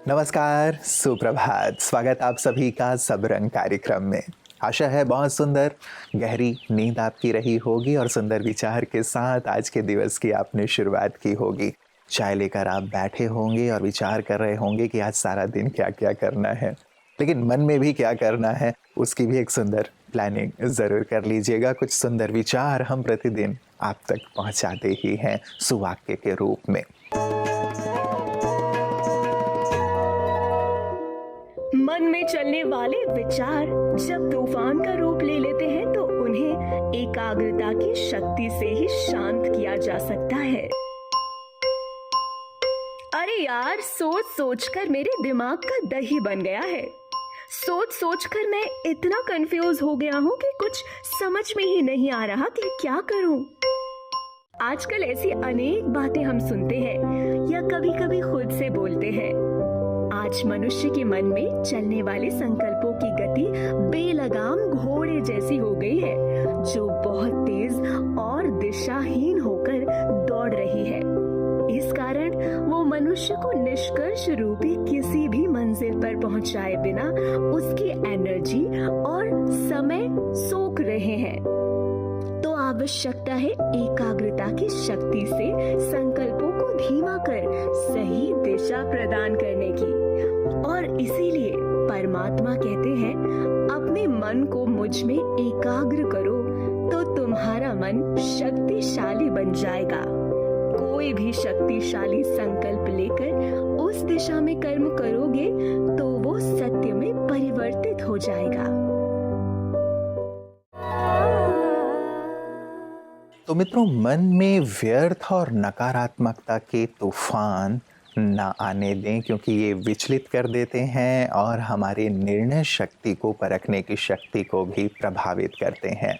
नमस्कार, सुप्रभात। स्वागत आप सभी का सब रंग कार्यक्रम में। आशा है बहुत सुंदर गहरी नींद आपकी रही होगी और सुंदर विचार के साथ आज के दिवस की आपने शुरुआत की होगी। चाय लेकर आप बैठे होंगे और विचार कर रहे होंगे कि आज सारा दिन क्या-क्या करना है। लेकिन मन में भी क्या करना है, उसकी भी एक सुंदर प्लानिंग ज़रूर कर लीजिएगा। कुछ सुंदर विचार हम प्रतिदिन आप तक पहुँचाते ही हैं सुवाक्य के रूप में। मन में चलने वाले विचार जब तूफान का रूप ले लेते हैं तो उन्हें एकाग्रता की शक्ति से ही शांत किया जा सकता है। अरे यार, सोच सोच कर मेरे दिमाग का दही बन गया है। सोच सोच कर मैं इतना कंफ्यूज हो गया हूँ कि कुछ समझ में ही नहीं आ रहा कि क्या करूँ। आजकल ऐसी अनेक बातें हम सुनते हैं या कभी-कभी खुद से बोलते हैं। आज मनुष्य के मन में चलने वाले संकल्पों की गति बेलगाम घोड़े जैसी हो गई है, जो बहुत तेज और दिशाहीन होकर दौड़ रही है। इस कारण वो मनुष्य को निष्कर्ष रूपी किसी भी मंजिल पर पहुंचाए बिना उसकी एनर्जी और समय सोख रहे हैं। तो आवश्यकता है एकाग्रता की शक्ति से संकल्पों को धीमा कर सही दिशा प्रदान करने की। और इसीलिए परमात्मा कहते हैं, अपने मन को मुझ में एकाग्र करो तो तुम्हारा मन शक्तिशाली बन जाएगा। कोई भी शक्तिशाली संकल्प लेकर उस दिशा में कर्म करोगे तो वो सत्य में परिवर्तित हो जाएगा। तो मित्रों, मन में व्यर्थ और नकारात्मकता के तूफान ना आने दें, क्योंकि ये विचलित कर देते हैं और हमारे निर्णय शक्ति को परखने की शक्ति को भी प्रभावित करते हैं।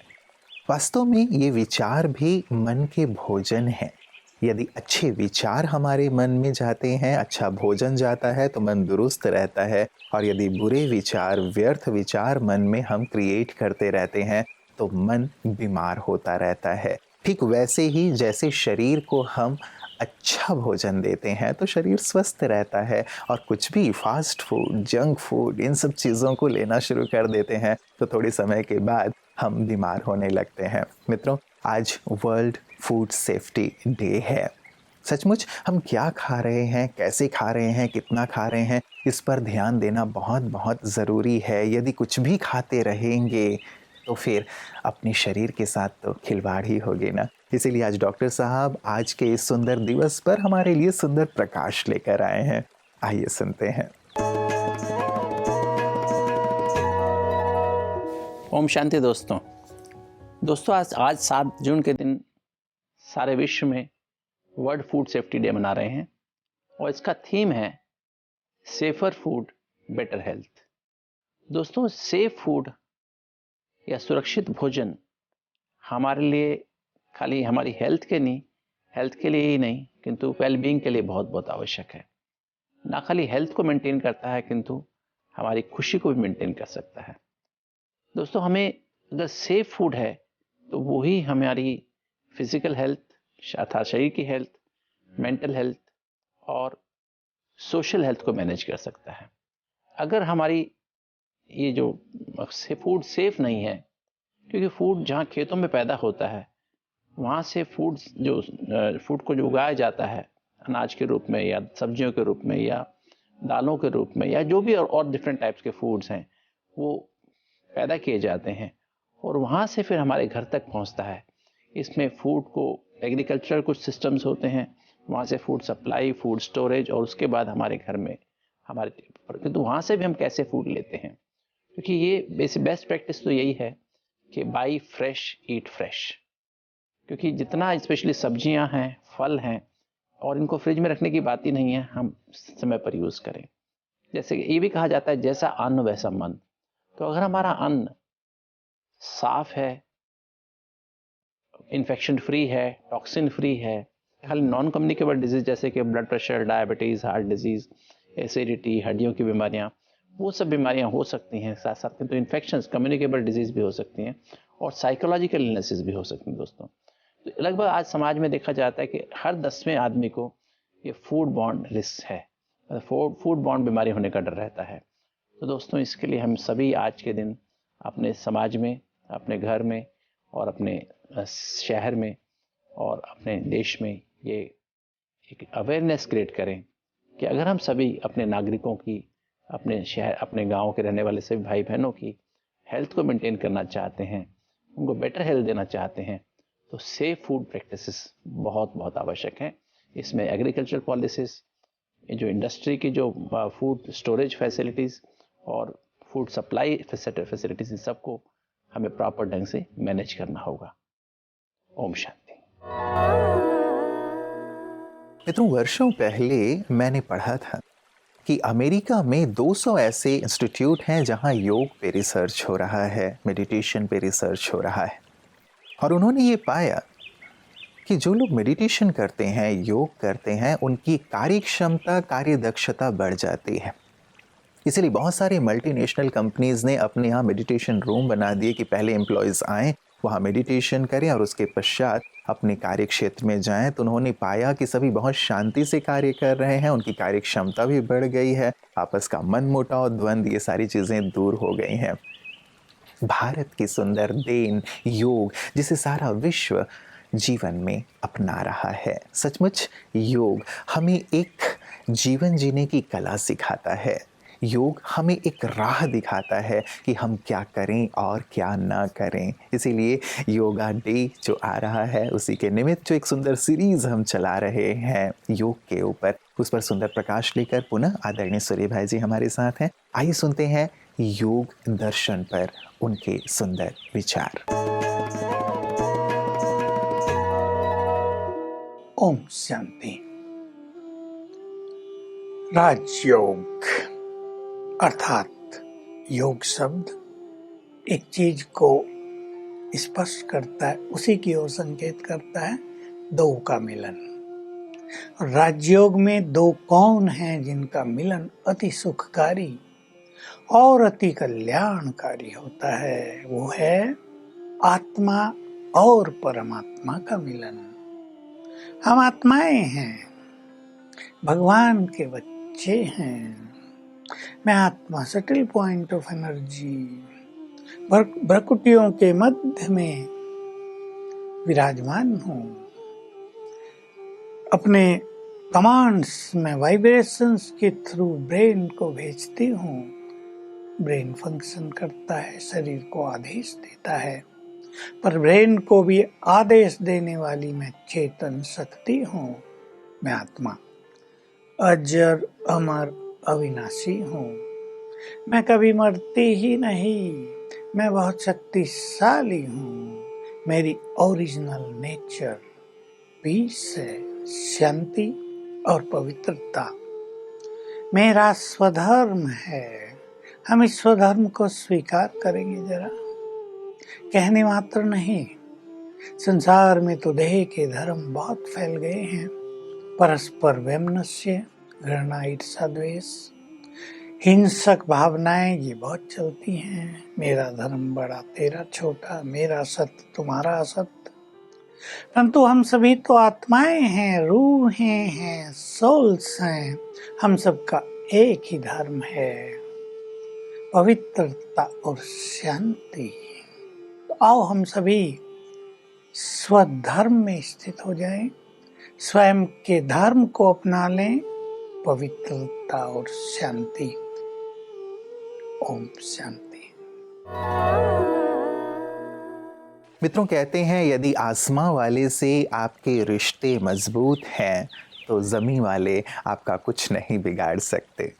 वास्तव में ये विचार भी मन के भोजन हैं। यदि अच्छे विचार हमारे मन में जाते हैं, अच्छा भोजन जाता है तो मन दुरुस्त रहता है। और यदि बुरे विचार, व्यर्थ विचार मन में हम क्रिएट करते रहते हैं तो मन बीमार होता रहता है। ठीक वैसे ही जैसे शरीर को हम अच्छा भोजन देते हैं तो शरीर स्वस्थ रहता है, और कुछ भी फास्ट फूड, जंक फूड, इन सब चीज़ों को लेना शुरू कर देते हैं तो थोड़े समय के बाद हम बीमार होने लगते हैं। मित्रों, आज वर्ल्ड फूड सेफ्टी डे है। सचमुच हम क्या खा रहे हैं, कैसे खा रहे हैं, कितना खा रहे हैं, इस पर ध्यान देना बहुत बहुत ज़रूरी है। यदि कुछ भी खाते रहेंगे तो फिर अपने शरीर के साथ तो खिलवाड़ ही होगी ना। इसीलिए आज डॉक्टर साहब आज के इस सुंदर दिवस पर हमारे लिए सुंदर प्रकाश लेकर आए हैं। आइए सुनते हैं। ओम शांति दोस्तों आज 7 जून के दिन सारे विश्व में वर्ल्ड फूड सेफ्टी डे मना रहे हैं और इसका थीम है सेफर फूड बेटर हेल्थ। दोस्तों, सेफ फूड या सुरक्षित भोजन हमारे लिए खाली हमारी हेल्थ के लिए ही नहीं किंतु वेलबींग के लिए बहुत बहुत आवश्यक है। ना खाली हेल्थ को मेंटेन करता है किंतु हमारी खुशी को भी मेंटेन कर सकता है। दोस्तों, हमें अगर सेफ फूड है तो वो ही हमारी फिजिकल हेल्थ अर्थात शरीर की हेल्थ, मेंटल हेल्थ और सोशल हेल्थ को मैनेज कर सकता है। अगर हमारी ये जो फूड सेफ नहीं है, क्योंकि फूड जहाँ खेतों में पैदा होता है वहाँ से फूड को जो उगाया जाता है अनाज के रूप में या सब्जियों के रूप में या दालों के रूप में या जो भी और डिफरेंट टाइप्स के फूड्स हैं वो पैदा किए जाते हैं और वहाँ से फिर हमारे घर तक पहुँचता है। इसमें फूड को एग्रीकल्चरल कुछ सिस्टम्स होते हैं, वहाँ से फूड सप्लाई, फूड स्टोरेज और उसके बाद हमारे घर में किंतु वहाँ से भी हम कैसे फूड लेते हैं, क्योंकि ये बेस्ट प्रैक्टिस तो यही है कि बाई फ्रेश ईट फ्रेश। क्योंकि जितना स्पेशली सब्जियां हैं, फल हैं और इनको फ्रिज में रखने की बात ही नहीं है, हम समय पर यूज़ करें। जैसे कि ये भी कहा जाता है जैसा अन्न वैसा मन। तो अगर हमारा अन्न साफ है, इन्फेक्शन फ्री है, टॉक्सिन फ्री है, खाली नॉन कम्युनिकेबल डिजीज जैसे कि blood pressure, diabetes, heart disease, acidity, हड्डियों की बीमारियां, वो सब बीमारियां हो सकती हैं। साथ साथ में तो इन्फेक्शंस, कम्युनिकेबल डिजीज भी हो सकती हैं और साइकोलॉजिकल इलनेसेस भी हो सकती हैं। दोस्तों, तो लगभग आज समाज में देखा जाता है कि हर 10वें आदमी को ये फूड बॉर्न रिस्क है। फूड बॉर्न बीमारी होने का डर रहता है। तो दोस्तों, इसके लिए हम सभी आज के दिन अपने समाज में, अपने घर में और अपने शहर में और अपने देश में ये एक अवेयरनेस क्रिएट करें कि अगर हम सभी अपने नागरिकों की, अपने शहर, अपने गांव के रहने वाले सभी भाई बहनों की हेल्थ को मेंटेन करना चाहते हैं, उनको बेटर हेल्थ देना चाहते हैं, तो सेफ फूड प्रैक्टिसेस बहुत बहुत आवश्यक हैं। इसमें एग्रीकल्चर पॉलिसीज, जो इंडस्ट्री की जो फूड स्टोरेज फैसिलिटीज़ और फूड सप्लाई फैसिलिटीज़, इन सबको हमें प्रॉपर ढंग से मैनेज करना होगा। ओम शांति। मित्रों, वर्षों पहले मैंने पढ़ा था कि अमेरिका में 200 ऐसे इंस्टीट्यूट हैं जहां योग पे रिसर्च हो रहा है, मेडिटेशन पे रिसर्च हो रहा है। और उन्होंने ये पाया कि जो लोग मेडिटेशन करते हैं, योग करते हैं, उनकी कार्यक्षमता, कार्यदक्षता बढ़ जाती है। इसीलिए बहुत सारे मल्टीनेशनल कंपनीज ने अपने यहाँ मेडिटेशन रूम बना दिए कि पहले एम्प्लॉयज़ आएँ, वहाँ मेडिटेशन करें और उसके पश्चात अपने कार्य क्षेत्र में जाएं। तो उन्होंने पाया कि सभी बहुत शांति से कार्य कर रहे हैं, उनकी कार्य क्षमता भी बढ़ गई है, आपस का मन मुटाव, द्वंद्व, ये सारी चीज़ें दूर हो गई हैं। भारत की सुंदर देन योग, जिसे सारा विश्व जीवन में अपना रहा है। सचमुच योग हमें एक जीवन जीने की कला सिखाता है। योग हमें एक राह दिखाता है कि हम क्या करें और क्या ना करें। इसीलिए योगा डे जो आ रहा है, उसी के निमित्त जो एक सुंदर सीरीज़ हम चला रहे हैं योग के ऊपर, उस पर सुंदर प्रकाश लेकर पुनः आदरणीय सूर्य भाई जी हमारे साथ हैं। आइए सुनते हैं योग दर्शन पर उनके सुंदर विचार। ओम शांति। राजयोग अर्थात योग शब्द एक चीज को स्पष्ट करता है, उसी की ओर संकेत करता है, दो का मिलन। राजयोग में दो कौन हैं जिनका मिलन अति सुखकारी और अति कल्याणकारी होता है? वो है आत्मा और परमात्मा का मिलन। हम आत्माएं हैं, भगवान के बच्चे हैं। मैं आत्मा, सटल पॉइंट ऑफ एनर्जी, भ्रकुटियों के मध्य में विराजमान हूँ। अपने कमांड्स में वाइब्रेशंस के थ्रू ब्रेन को भेजती हूँ। ब्रेन फंक्शन करता है, शरीर को आदेश देता है, पर ब्रेन को भी आदेश देने वाली मैं चेतन शक्ति हूँ। मैं आत्मा अजर अमर अविनाशी हूँ। मैं कभी मरती ही नहीं। मैं बहुत शक्तिशाली हूँ। मेरी ओरिजिनल नेचर पीस है, शांति और पवित्रता। मेरा स्वधर्म है। हम इस स्वधर्म को स्वीकार करेंगे जरा, कहने मात्र नहीं। संसार में तो देह के धर्म बहुत फैल गए हैं। परस्पर वैमनस्य, घृणा, ईर्ष्या, द्वेष, हिंसक भावनाएं ये बहुत चलती हैं। मेरा धर्म बड़ा, तेरा छोटा, मेरा सत्य, तुम्हारा असत्य। परंतु हम सभी तो आत्माएं हैं, रूहें हैं, सोल्स हैं। हम सबका एक ही धर्म है, पवित्रता और शांति। तो आओ हम सभी स्वधर्म में स्थित हो जाएं, स्वयं के धर्म को अपना लें, पवित्रता और शांति। ओम शांति। मित्रों, कहते हैं यदि आसमां वाले से आपके रिश्ते मजबूत हैं तो ज़मीं वाले आपका कुछ नहीं बिगाड़ सकते।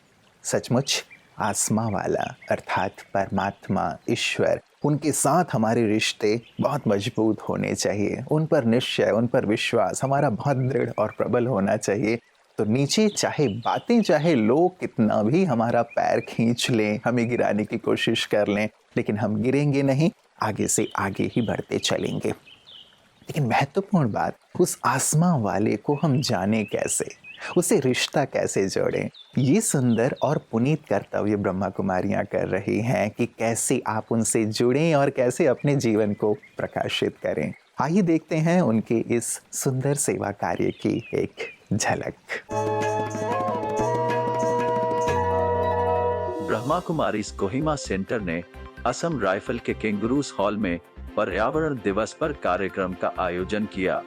सचमुच आसमां वाला अर्थात परमात्मा, ईश्वर, उनके साथ हमारे रिश्ते बहुत मजबूत होने चाहिए। उन पर निश्चय, उन पर विश्वास हमारा बहुत दृढ़ और प्रबल होना चाहिए। तो नीचे चाहे बातें, चाहे लोग कितना भी हमारा पैर खींच लें, हमें गिराने की कोशिश कर लें, लेकिन हम गिरेंगे नहीं, आगे से आगे ही बढ़ते चलेंगे। लेकिन महत्वपूर्ण बात, उस आसमां वाले को हम जाने कैसे, उसे रिश्ता कैसे जोड़ें। ये सुंदर और पुनीत कर्तव्य ब्रह्मा कुमारियाँ कर रही हैं कि कैसे आप उनसे जुड़ें और कैसे अपने जीवन को प्रकाशित करें। आइए देखते हैं उनके इस सुंदर सेवा कार्य की एक झलक। ब्रह्मा कुमारीज कोहिमा सेंटर ने असम राइफल के केंगुरूस हॉल में पर्यावरण दिवस पर कार्यक्रम का आयोजन किया,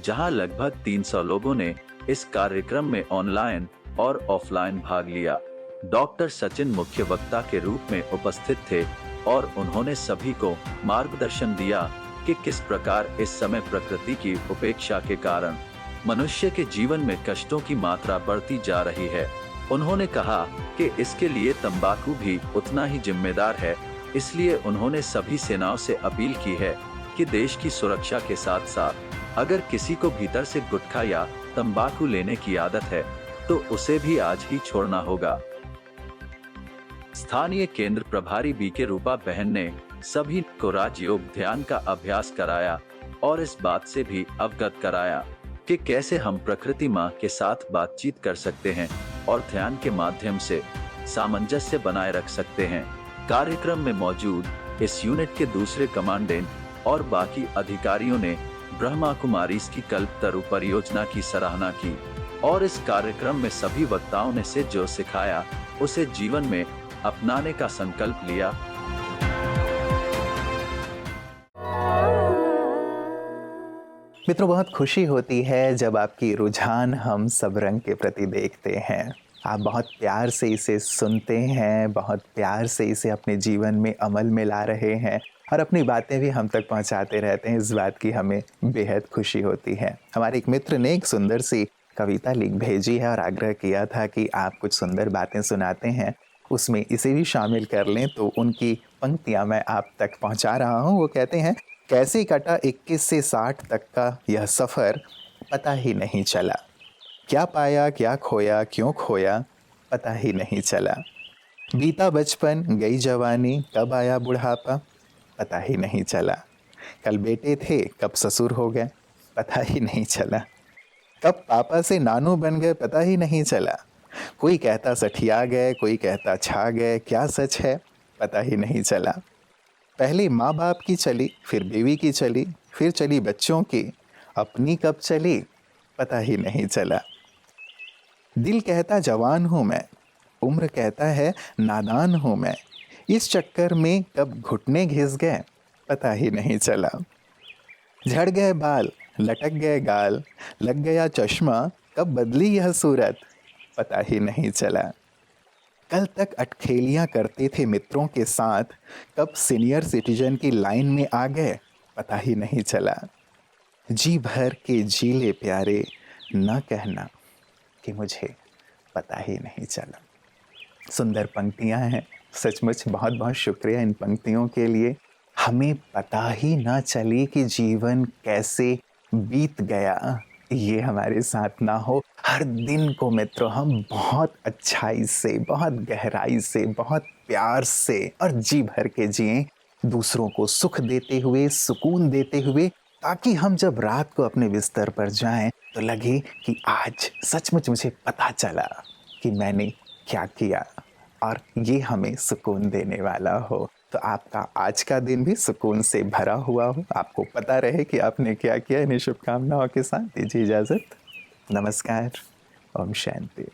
जहां लगभग 300 लोगों ने इस कार्यक्रम में ऑनलाइन और ऑफलाइन भाग लिया। डॉक्टर सचिन मुख्य वक्ता के रूप में उपस्थित थे और उन्होंने सभी को मार्गदर्शन दिया कि किस प्रकार इस समय प्रकृति की उपेक्षा के कारण मनुष्य के जीवन में कष्टों की मात्रा बढ़ती जा रही है। उन्होंने कहा कि इसके लिए तंबाकू भी उतना ही जिम्मेदार है, इसलिए उन्होंने सभी सेनाओं से अपील की है कि देश की सुरक्षा के साथ साथ अगर किसी को भीतर से गुटखा या तंबाकू लेने की आदत है तो उसे भी आज ही छोड़ना होगा। स्थानीय केंद्र प्रभारी बीके रूपा बहन ने सभी को राजयोग ध्यान का अभ्यास कराया और इस बात से भी अवगत कराया कि कैसे हम प्रकृति माँ के साथ बातचीत कर सकते हैं और ध्यान के माध्यम से सामंजस्य बनाए रख सकते हैं। कार्यक्रम में मौजूद इस यूनिट के दूसरे कमांडेंट और बाकी अधिकारियों ने ब्रह्मा कुमारीज की कल्पतरु परियोजना की सराहना की और इस कार्यक्रम में सभी वक्ताओं ने से जो सिखाया उसे जीवन में अपनाने का संकल्प लिया। मित्रों, बहुत खुशी होती है जब आपकी रुझान हम सब रंग के प्रति देखते हैं। आप बहुत प्यार से इसे सुनते हैं, बहुत प्यार से इसे अपने जीवन में अमल में ला रहे हैं और अपनी बातें भी हम तक पहुंचाते रहते हैं। इस बात की हमें बेहद खुशी होती है। हमारे एक मित्र ने एक सुंदर सी कविता लिख भेजी है और आग्रह किया था कि आप कुछ सुंदर बातें सुनाते हैं, उसमें इसे भी शामिल कर लें, तो उनकी पंक्तियां मैं आप तक पहुंचा रहा हूं। वो कहते हैं, कैसे कटा 21 से 60 तक का यह सफ़र पता ही नहीं चला, क्या पाया क्या खोया क्यों खोया पता ही नहीं चला, बीता बचपन गई जवानी कब आया बुढ़ापा पता ही नहीं चला, कल बेटे थे कब ससुर हो गए पता ही नहीं चला, कब पापा से नानू बन गए पता ही नहीं चला, कोई कहता सठिया गए कोई कहता छा गए, क्या सच है पता ही नहीं चला, पहले माँ बाप की चली फिर बीवी की चली फिर चली बच्चों की, अपनी कब चली पता ही नहीं चला, दिल कहता जवान हूँ मैं, उम्र कहता है नादान हूँ मैं, इस चक्कर में कब घुटने घिस गए पता ही नहीं चला, झड़ गए बाल लटक गए गाल, लग गया चश्मा कब बदली यह सूरत पता ही नहीं चला, कल तक अटखेलियाँ करते थे मित्रों के साथ, कब सीनियर सिटीजन की लाइन में आ गए पता ही नहीं चला, जी भर के जीले प्यारे न कहना कि मुझे पता ही नहीं चला। सुंदर पंक्तियाँ हैं, सचमुच बहुत बहुत शुक्रिया इन पंक्तियों के लिए। हमें पता ही ना चले कि जीवन कैसे बीत गया, ये हमारे साथ ना हो। हर दिन को मित्रों हम बहुत अच्छाई से, बहुत गहराई से, बहुत प्यार से और जी भर के जिएं, दूसरों को सुख देते हुए, सुकून देते हुए, ताकि हम जब रात को अपने बिस्तर पर जाएं तो लगे कि आज सचमुच मुझे पता चला कि मैंने क्या किया और ये हमें सुकून देने वाला हो। तो आपका आज का दिन भी सुकून से भरा हुआ हो, आपको पता रहे कि आपने क्या किया। इन्हीं शुभकामनाओं के साथ दीजिए इजाज़त। नमस्कार। ओम शांति।